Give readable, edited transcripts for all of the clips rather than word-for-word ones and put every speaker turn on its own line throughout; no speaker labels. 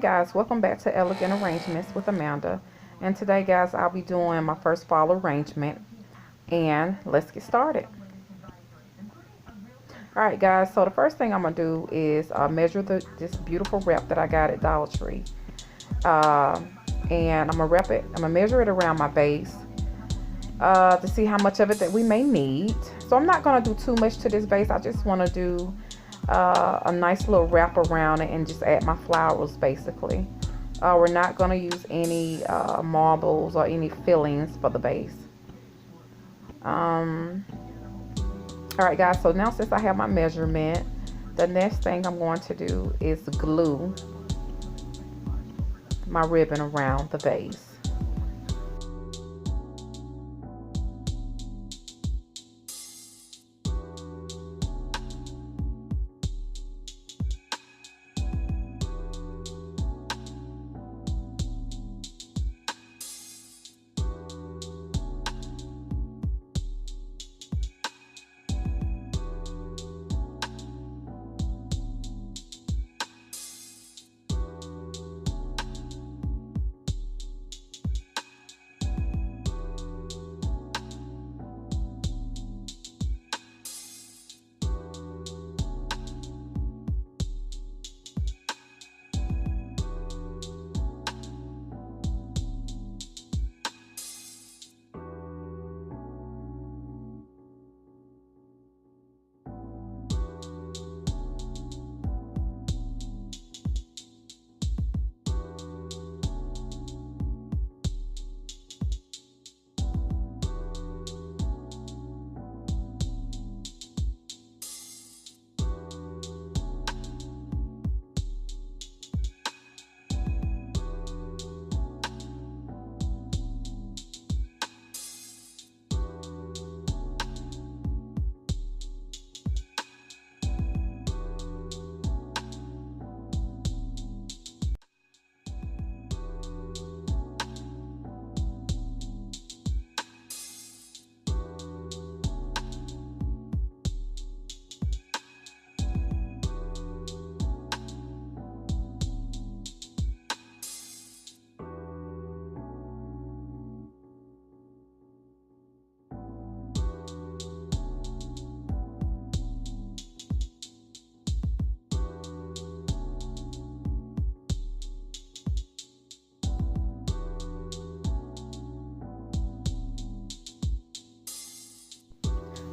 Guys, welcome back to Elegant Arrangements with Amanda. And today guys, I'll be doing my first fall arrangement, and let's get started. Alright guys, so the first thing I'm going to do is measure this beautiful wrap that I got at Dollar Tree. And I'm going to measure it around my base to see how much of it that we may need. So I'm not going to do too much to this base. I just want to do a nice little wrap around it and just add my flowers basically. We're not going to use any marbles or any fillings for the base. Alright guys, so now since I have my measurement, the next thing I'm going to do is glue my ribbon around the base.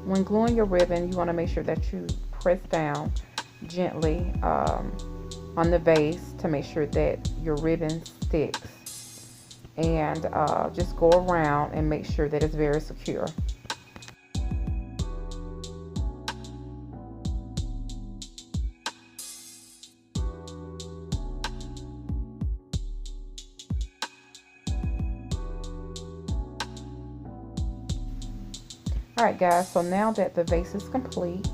When gluing your ribbon, you want to make sure that you press down gently on the vase to make sure that your ribbon sticks, and just go around and make sure that it's very secure. Alright guys, so now that the vase is complete,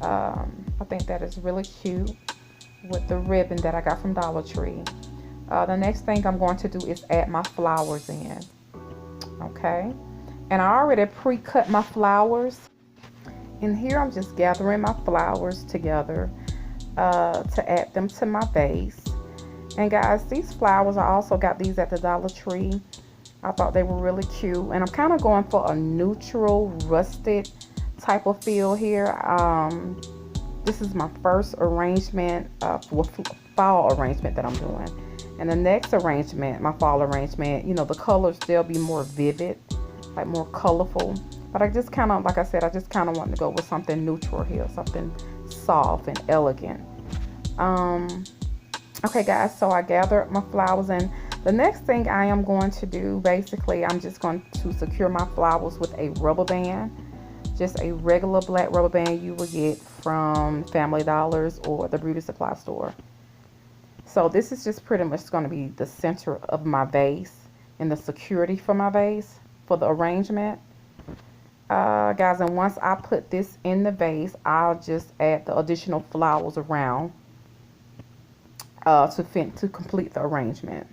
I think that is really cute with the ribbon that I got from Dollar Tree. The next thing I'm going to do is add my flowers in. Okay, and I already pre-cut my flowers. And here I'm just gathering my flowers together to add them to my vase. And guys, these flowers, I also got these at the Dollar Tree. I thought they were really cute, and I'm kind of going for a neutral rustic type of feel here. This is my first arrangement for fall arrangement that I'm doing, and the next arrangement, my fall arrangement, you know, the colors, they'll be more vivid, like more colorful. But I just kind of, like I said, I just kind of want to go with something neutral here, something soft and elegant. Okay guys, so I gathered my flowers, and the next thing I am going to do, basically, I'm just going to secure my flowers with a rubber band. Just a regular black rubber band you will get from Family Dollars or the beauty supply store. So this is just pretty much going to be the center of my vase and the security for my vase for the arrangement. Guys, and once I put this in the vase, I'll just add the additional flowers around to complete the arrangement.